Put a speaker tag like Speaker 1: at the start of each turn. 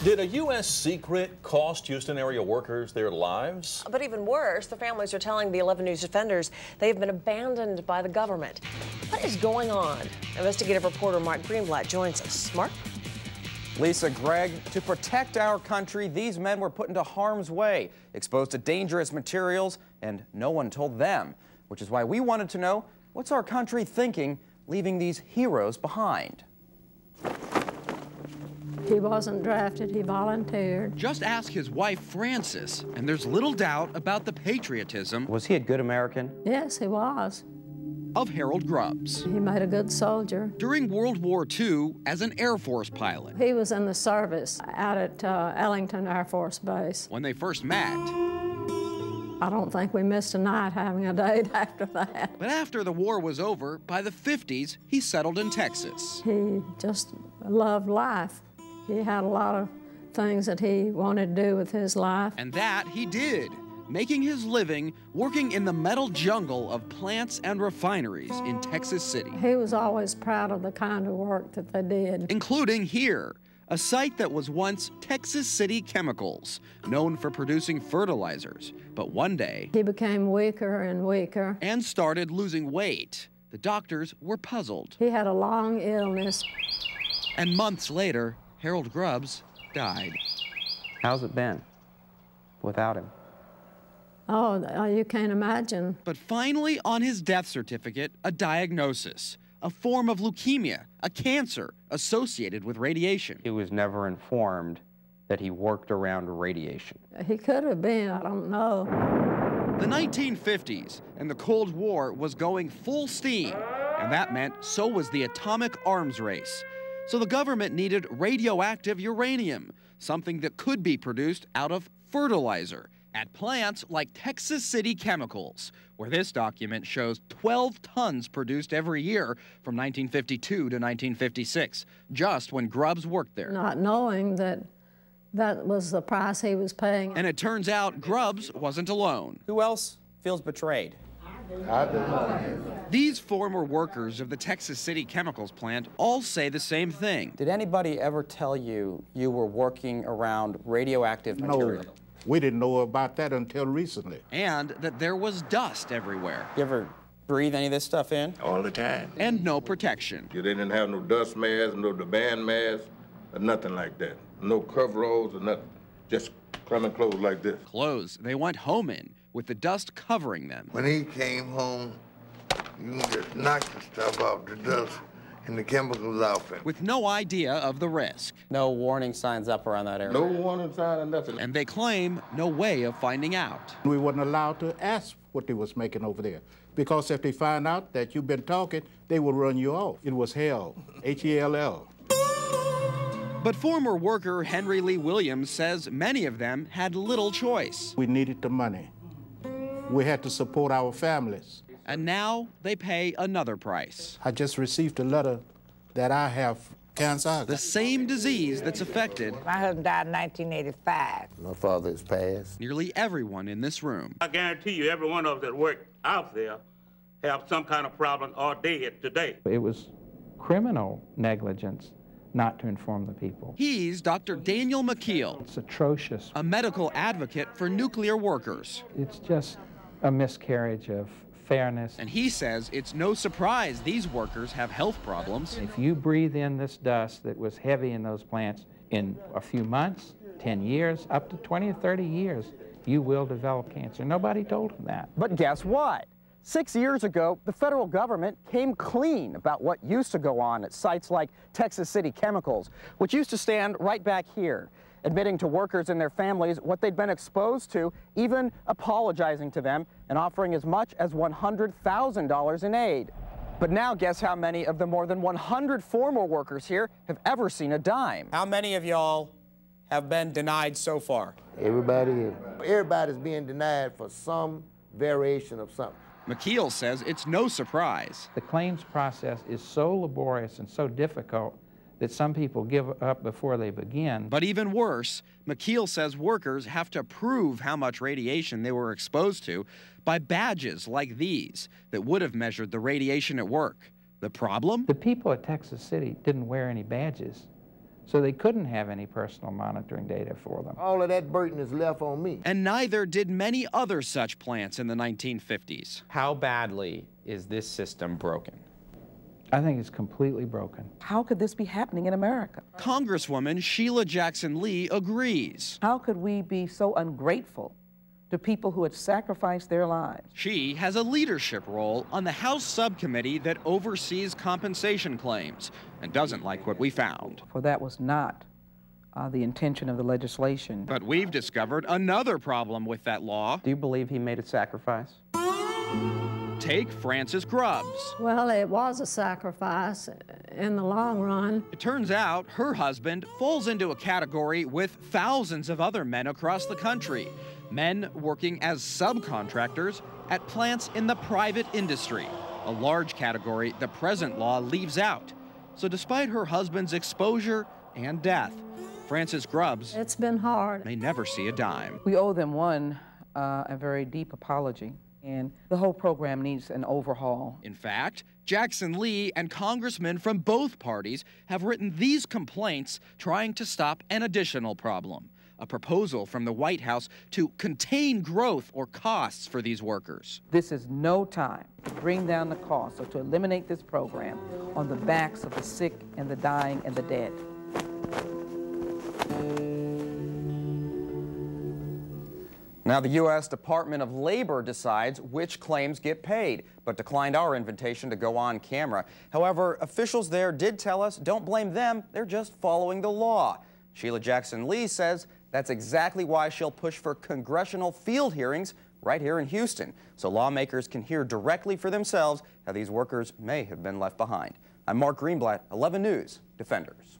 Speaker 1: Did a U.S. secret cost Houston area workers their lives?
Speaker 2: But even worse, the families are telling the 11 News defenders they have been abandoned by the government. What is going on? Investigative reporter Mark Greenblatt joins us. Mark?
Speaker 3: Lisa, Greg, to protect our country, these men were put into harm's way, exposed to dangerous materials, and no one told them. Which is why we wanted to know, what's our country thinking, leaving these heroes behind?
Speaker 4: He wasn't drafted, he volunteered.
Speaker 5: Just ask his wife, Frances, and there's little doubt about the patriotism.
Speaker 3: Was he a good American?
Speaker 4: Yes, he was.
Speaker 5: Of Harold Grubbs.
Speaker 4: He made a good soldier.
Speaker 5: During World War II, as an Air Force pilot.
Speaker 4: He was in the service out at Ellington Air Force Base.
Speaker 5: When they first met.
Speaker 4: I don't think we missed a night having a date after that.
Speaker 5: But after the war was over, by the 50s, he settled in Texas.
Speaker 4: He just loved life. He had a lot of things that he wanted to do with his life.
Speaker 5: And that he did, making his living working in the metal jungle of plants and refineries in Texas City.
Speaker 4: He was always proud of the kind of work that they did.
Speaker 5: Including here, a site that was once Texas City Chemicals, known for producing fertilizers. But one day,
Speaker 4: he became weaker and weaker.
Speaker 5: And started losing weight. The doctors were puzzled.
Speaker 4: He had a long illness.
Speaker 5: And months later, Harold Grubbs died.
Speaker 3: How's it been without him?
Speaker 4: Oh, you can't imagine.
Speaker 5: But finally, on his death certificate, a diagnosis. A form of leukemia, a cancer associated with radiation.
Speaker 3: He was never informed that he worked around radiation.
Speaker 4: He could have been, I don't know.
Speaker 5: The 1950s, and the Cold War was going full steam, and that meant so was the atomic arms race. So the government needed radioactive uranium, something that could be produced out of fertilizer at plants like Texas City Chemicals, where this document shows 12 tons produced every year from 1952 to 1956, just when Grubbs worked there.
Speaker 4: Not knowing that that was the price he was paying.
Speaker 5: And it turns out Grubbs wasn't alone.
Speaker 3: Who else feels betrayed?
Speaker 6: I do.
Speaker 5: These former workers of the Texas City Chemicals plant all say the same thing.
Speaker 3: Did anybody ever tell you you were working around radioactive material?
Speaker 6: No, we didn't know about that until recently.
Speaker 5: And that there was dust everywhere.
Speaker 3: You ever breathe any of this stuff in?
Speaker 7: All the time.
Speaker 5: And no protection.
Speaker 7: They didn't have no dust masks, no band masks, or nothing like that. No coveralls or nothing. Just coming clothes like this.
Speaker 5: Clothes they went home in, with the dust covering them.
Speaker 8: When he came home, you just knocked the stuff off the dust in the chemicals outfit.
Speaker 5: With no idea of the risk.
Speaker 3: No warning signs up around that area.
Speaker 7: No warning sign or nothing.
Speaker 5: And they claim no way of finding out.
Speaker 6: We wasn't allowed to ask what they was making over there, because if they find out that you've been talking, they will run you off. It was hell, H-E-L-L.
Speaker 5: But former worker Henry Lee Williams says many of them had little choice.
Speaker 6: We needed the money. We had to support our families.
Speaker 5: And now they pay another price.
Speaker 6: I just received a letter that I have cancer.
Speaker 5: The same disease that's affected
Speaker 9: my husband died in 1985.
Speaker 8: My father has passed.
Speaker 5: Nearly everyone in this room.
Speaker 10: I guarantee you every one of us that work out there have some kind of problem or dead today.
Speaker 11: It was criminal negligence not to inform the people.
Speaker 5: He's Dr. Daniel McKeel.
Speaker 11: It's atrocious.
Speaker 5: A medical advocate for nuclear workers.
Speaker 11: It's just a miscarriage of fairness.
Speaker 5: And he says it's no surprise these workers have health problems.
Speaker 11: If you breathe in this dust that was heavy in those plants, in a few months, 10 years, up to 20 or 30 years, you will develop cancer. Nobody told him that.
Speaker 3: But guess what? 6 years ago, the federal government came clean about what used to go on at sites like Texas City Chemicals, which used to stand right back here, admitting to workers and their families what they'd been exposed to, even apologizing to them and offering as much as $100,000 in aid. But now guess how many of the more than 100 former workers here have ever seen a dime? How many of y'all have been denied so far?
Speaker 8: Everybody's being denied for some variation of something.
Speaker 5: McKeel says it's no surprise.
Speaker 11: The claims process is so laborious and so difficult that some people give up before they begin.
Speaker 5: But even worse, McKeel says workers have to prove how much radiation they were exposed to by badges like these that would have measured the radiation at work. The problem?
Speaker 11: The people at Texas City didn't wear any badges. So they couldn't have any personal monitoring data for them.
Speaker 8: All of that burden is left on me.
Speaker 5: And neither did many other such plants in the 1950s.
Speaker 12: How badly is this system broken?
Speaker 11: I think it's completely broken.
Speaker 13: How could this be happening in America?
Speaker 5: Congresswoman Sheila Jackson Lee agrees.
Speaker 13: How could we be so ungrateful to people who had sacrificed their lives?
Speaker 5: She has a leadership role on the House subcommittee that oversees compensation claims and doesn't like what we found.
Speaker 13: For that was not the intention of the legislation.
Speaker 5: But we've discovered another problem with that law.
Speaker 12: Do you believe he made a sacrifice?
Speaker 5: Take Frances Grubbs.
Speaker 4: Well, it was a sacrifice in the long run.
Speaker 5: It turns out her husband falls into a category with thousands of other men across the country. Men working as subcontractors at plants in the private industry, a large category the present law leaves out. So despite her husband's exposure and death, Frances Grubbs
Speaker 4: It's been hard.
Speaker 5: may never see a dime.
Speaker 13: We owe them a very deep apology, and the whole program needs an overhaul.
Speaker 5: In fact, Jackson Lee and congressmen from both parties have written these complaints trying to stop an additional problem. A proposal from the White House to contain growth or costs for these workers.
Speaker 13: This is no time to bring down the cost or to eliminate this program on the backs of the sick and the dying and the dead.
Speaker 14: Now the U.S. Department of Labor decides which claims get paid, but declined our invitation to go on camera. However, officials there did tell us, don't blame them, they're just following the law. Sheila Jackson Lee says that's exactly why she'll push for congressional field hearings right here in Houston, so lawmakers can hear directly for themselves how these workers may have been left behind. I'm Mark Greenblatt, 11 News, Defenders.